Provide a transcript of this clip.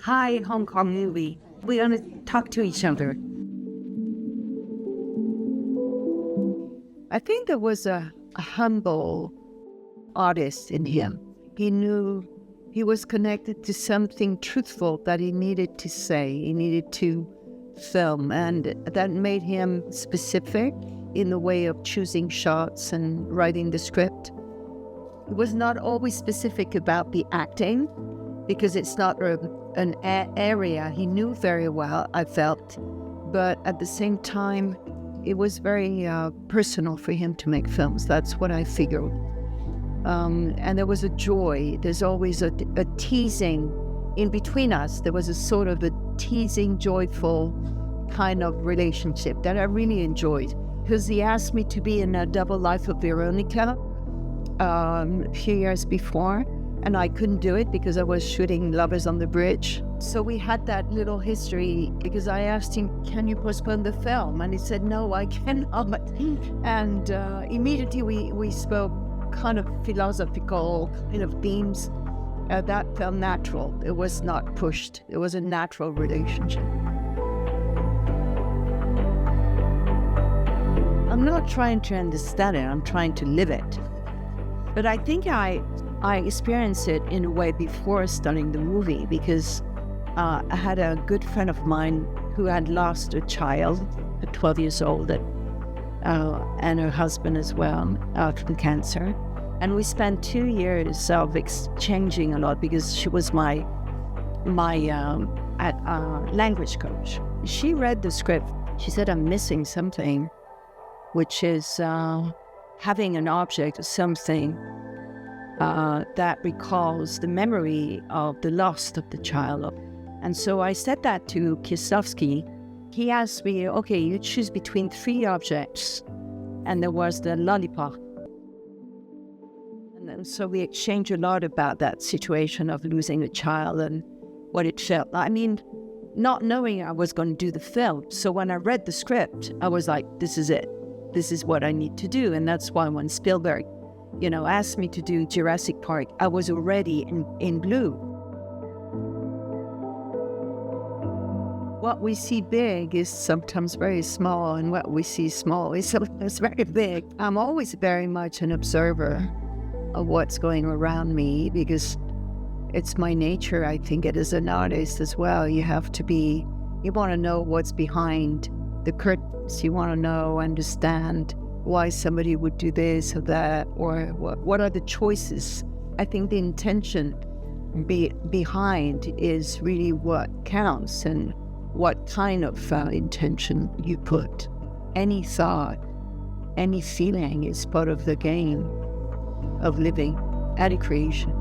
hi, Hong Kong movie. We're going to talk to each other. I think there was a humble artist in him. He knew he was connected to something truthful that he needed to say, he needed to film, and that made him specific in the way of choosing shots and writing the script. He was not always specific about the acting, because it's not an area he knew very well, I felt, but at the same time, it was very personal for him to make films. That's what I figured. And there was a joy. There's always a teasing in between us. There was a sort of a teasing, joyful kind of relationship that I really enjoyed. Because he asked me to be in A Double Life of Veronica a few years before, and I couldn't do it because I was shooting Lovers on the Bridge. So we had that little history because I asked him, can you postpone the film? And he said, no, I cannot. And immediately we spoke kind of philosophical kind of themes. That felt natural. It was not pushed. It was a natural relationship. I'm not trying to understand it. I'm trying to live it. But I think I experienced it in a way before starting the movie, because I had a good friend of mine who had lost a child at 12 years old and her husband as well from cancer. And we spent 2 years of exchanging a lot because she was my language coach. She read the script. She said, I'm missing something, which is having an object or something that recalls the memory of the loss of the child. And so I said that to Kieslowski. He asked me, okay, you choose between 3 objects. And there was the lollipop. And so we exchanged a lot about that situation of losing a child and what it felt. I mean, not knowing I was going to do the film. So when I read the script, I was like, this is it. This is what I need to do. And that's why when Spielberg, asked me to do Jurassic Park, I was already in blue. What we see big is sometimes very small, and what we see small is sometimes very big. I'm always very much an observer of what's going around me because it's my nature, I think, it as an artist as well. You want to know what's behind the curtains. You want to know, understand why somebody would do this or that, or what are the choices. I think the intention behind is really what counts, and what kind of intention you put. Any thought, any feeling is part of the game of living and creation.